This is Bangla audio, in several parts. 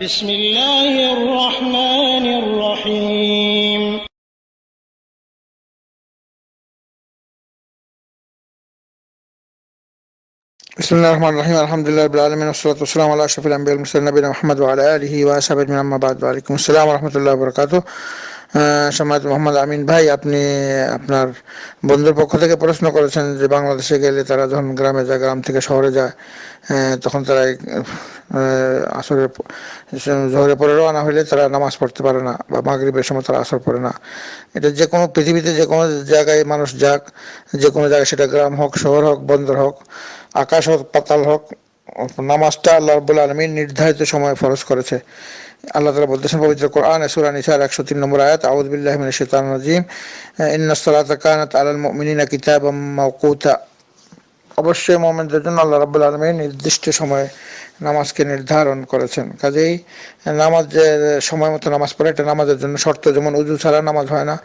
بسم الله الرحمن الرحيم بسم الله الرحمن الرحيم الحمد لله رب العالمين والصلاة والسلام على أشرف الأنبياء والمرسلين نبينا محمد وعلى آله وصحبه أجمعين أما بعد وعليكم السلام ورحمة الله وبركاته সম্মানিত মোহাম্মদ আমিন ভাই, আপনি আপনার বন্ধুর পক্ষ থেকে প্রশ্ন করেছেন যে বাংলাদেশে গেলে তারা যখন গ্রামে যায়, গ্রাম থেকে শহরে যায়, তখন তারা আসরের জোহরের পরে রওনা হইলে তারা নামাজ পড়তে পারে না বা মাগরিবের সময় তারা আসর পড়ে না। এটা যে কোনো পৃথিবীতে যে কোনো জায়গায় মানুষ যাক, যে কোনো জায়গায়, সেটা গ্রাম হোক, শহর হোক, বন্দর হোক, আকাশ হোক, পাতাল হোক, নামাজটা আল্লাহ রাব্বুল আলামিন নির্ধারিত সময়ে ফরজ করেছে। আল্লাহ তাআলা বলতেছেন পবিত্র কোরআনে সূরা নিসার 103 নম্বর আয়াত, আউযু বিল্লাহি মিনাশ শাইতানির রাজীম, ইন্নাস সালাতা কানাত আলাল মুমিনিনা কিতাবাম মাওকুতা। অবশ্যই মুমিনদের জন্য আল্লাহ রাব্বুল আলামিন নির্দিষ্ট সময়ে নামাজকে নির্ধারণ করেছেন। কাজেই নামাজের সময় মতো নামাজ পড়া এটা নামাজের জন্য শর্ত। যেমন উযু ছাড়া নামাজ হয় না,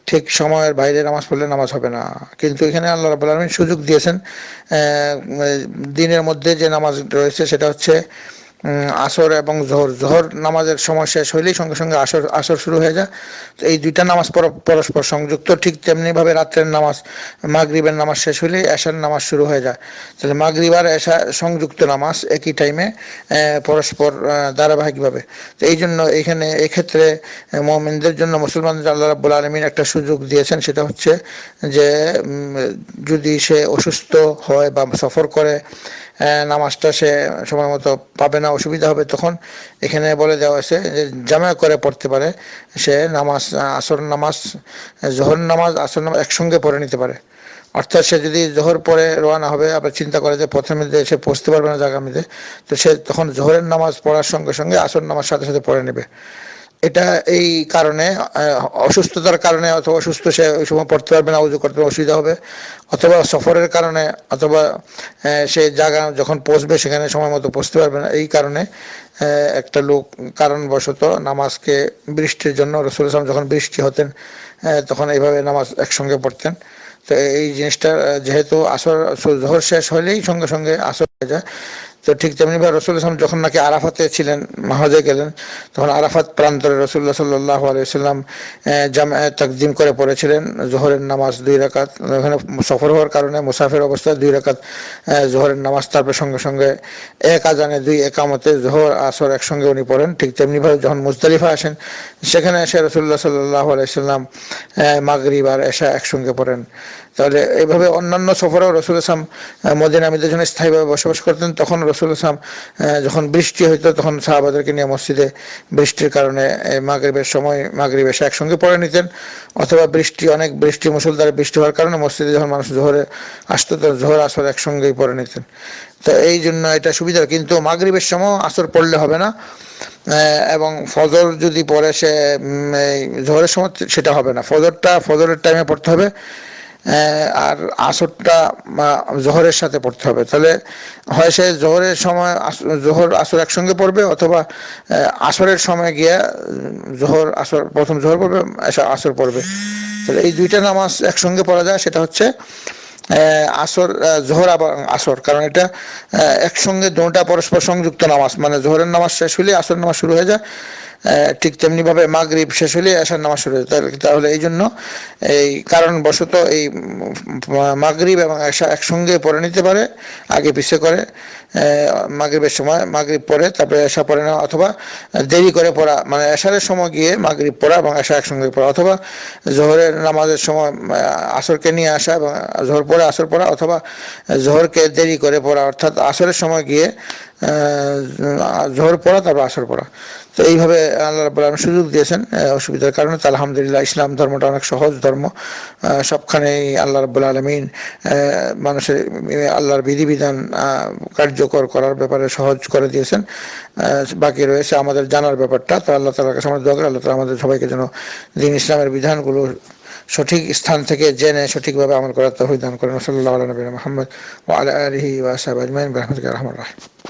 ঠিক সময়ের বাইরে নামাজ পড়লে নামাজ হবে না। কিন্তু এখানে আল্লাহ রাব্বুল আলামিন সুযোগ দিয়েছেন, দিনের মধ্যে যে নামাজ রয়েছে সেটা হচ্ছে আসর এবং জোহর। জোহর নামাজের সময় শেষ হইলেই সঙ্গে সঙ্গে আসর শুরু হয়ে যায়। তো এই দুইটা নামাজ পরস্পর সংযুক্ত। ঠিক তেমনিভাবে রাত্রের নামাজ, মাগরিবের নামাজ শেষ হইলেই এশার নামাজ শুরু হয়ে যায়। তাহলে মাগরিব আর এশা সংযুক্ত নামাজ একই টাইমে, পরস্পর ধারাবাহিকভাবে। তো এই জন্য এখানে এক্ষেত্রে মুমিনদের জন্য, মুসলমানদের আল্লাহ রাব্বুল আলামিন একটা সুযোগ দিয়েছেন। সেটা হচ্ছে যে যদি সে অসুস্থ হয় বা সফর করে, নামাজটা সে সময় মতো পাবে না, অসুবিধা হবে, তখন এখানে বলে দেওয়া হয়েছে যে জামা করে পড়তে পারে। সে নামাজ, আসর নামাজ, জোহর নামাজ, আসর নামাজ একসঙ্গে পড়ে নিতে পারে। অর্থাৎ সে যদি জোহর পরে রওনা হবে, আবার চিন্তা করে যে প্রথমে যে সে পৌঁছতে পারবে না জাগামিতে, তো সে তখন জোহরের নামাজ পড়ার সঙ্গে সঙ্গে আসর নামাজ সাথে সাথে পড়ে নেবে। এটা এই কারণে, অসুস্থতার কারণে, অথবা অসুস্থ সে ওই সময় পড়তে পারবে না, উজু করতে অসুবিধা হবে, অথবা সফরের কারণে, অথবা সে জায়গা যখন পৌঁছবে সেখানে সময় মতো পৌঁছতে পারবে না। এই কারণে একটা লোক কারণবশত নামাজকে, বৃষ্টির জন্য রাসূল সাল্লাল্লাহু আলাইহি ওয়াসাল্লাম যখন বৃষ্টি হতেন তখন এইভাবে নামাজ একসঙ্গে পড়তেন। তো এই জিনিসটা যেহেতু আসর জোহর শেষ হলেই সঙ্গে সঙ্গে আসর হয়ে যায়, তো ঠিক তেমনিভাবে রাসূল সাল্লাল্লাহু আলাইহি ওয়াসাল্লাম যখন নাকি আরাফাতে ছিলেন, হজে গেলেন, তখন আরাফাত প্রান্তরে রাসূলুল্লাহ সাল্লাল্লাহু আলাইহি ওয়াসাল্লাম জামায়ে তাকদিম করে পড়েছিলেন জোহরের নামাজ 2 রাকাত। ওখানে সফর হওয়ার কারণে মুসাফির অবস্থায় 2 রাকাত জোহরের নামাজ, তারপরে সঙ্গে সঙ্গে এক আজানে 2 একামতে জোহর আসর একসঙ্গে উনি পড়েন। ঠিক তেমনিভাবে যখন মুজদালিফা আসেন, সেখানে এসে রাসূলুল্লাহ সাল্লাল্লাহু আলাইহি ওয়াসাল্লাম মাগরিব আর এশা একসঙ্গে পড়েন। তাহলে এইভাবে অন্যান্য সফরেও রাসূল সাল্লাল্লাহু আলাইহি ওয়াসাল্লাম মদিনা আমিতে যখন স্থায়ীভাবে বসবাস করতেন, তখন রাসূল সাল্লাল্লাহু আলাইহি ওয়াসাল্লাম যখন বৃষ্টি হইতো তখন সাহাবাদেরকে নিয়ে মসজিদে বৃষ্টির কারণে মাগরিবের সময় মাগরিব এশা একসঙ্গে পড়ে নিতেন, অথবা অনেক বৃষ্টি, মুষলধারে বৃষ্টি হওয়ার কারণে মসজিদে যখন মানুষ জোহরে আসতো, তো জোহর আসর একসঙ্গেই পড়ে নিতেন। তো এই জন্য এটা সুবিধা। কিন্তু মাগরিবের সময় আসর পড়লে হবে না, এবং ফজর যদি পড়ে সে জোহরের সময়, সেটা হবে না। ফজরের টাইমে পড়তে হবে, আর আসরটা জোহরের সাথে পড়তে হবে। তাহলে হয় সে জোহরের সময় জোহর আসর একসঙ্গে পড়বে, অথবা আসরের সময় গিয়ে জোহর আসর, প্রথম জোহর পড়বে, আসর পড়বে। তাহলে এই দুইটা নামাজ একসঙ্গে পড়া যায়, সেটা হচ্ছে আসর, জোহর আবার আসর। কারণ এটা একসঙ্গে দুটা পরস্পর সংযুক্ত নামাজ, মানে জোহরের নামাজ শেষ হলে আসর নামাজ শুরু হয়ে যায়, ঠিক তেমনিভাবে মাগরিব শেষ হলে এশার নামাজ শুরু হয়ে যায়। তাহলে এই জন্য এই কারণবশত এই মাগরিব এবং এশা একসঙ্গে পড়ে নিতে পারে, আগে পিছে করে। মাগরিবের সময় মাগরিব পড়ে তারপরে এশা পড়ে নেওয়া, অথবা দেরি করে পড়া, মানে এশারের সময় গিয়ে মাগরিব পড়া এবং এশা একসঙ্গে পড়া, অথবা জোহরের নামাজের সময় আসরকে নিয়ে আসা এবং জোহর পড়ে আসর পড়া, অথবা জোহরকে দেরি করে পড়া, অর্থাৎ আসরের সময় গিয়ে জোহর পড়া তারপর আসর পড়া। তো এইভাবে আল্লাহ রাব্বুল আলামিন সুযোগ দিয়েছেন অসুবিধার কারণে। তো আলহামদুলিল্লাহ, ইসলাম ধর্মটা অনেক সহজ ধর্ম। সবখানেই আল্লাহ রাব্বুল আলামিন মানুষের আল্লাহর বিধিবিধান কার্যকর করার ব্যাপারে সহজ করে দিয়েছেন। বাকি রয়েছে আমাদের জানার ব্যাপারটা। তো আল্লাহ তাআলার কাছে আমরা দোয়া করি, আল্লাহ তাআলা আমাদের সবাইকে যেন দ্বীন ইসলামের বিধানগুলো সঠিক স্থান থেকে জেনে সঠিকভাবে আমল করার তৌফিক দান করেন। সাল্লাল্লাহু আলা নবিয়িনা মুহাম্মদ ওয়া আলা আলিহি ওয়া আসহাবিহি আজমাইন বিরহমাতিকা ইয়া আরহামার রাহিমিন।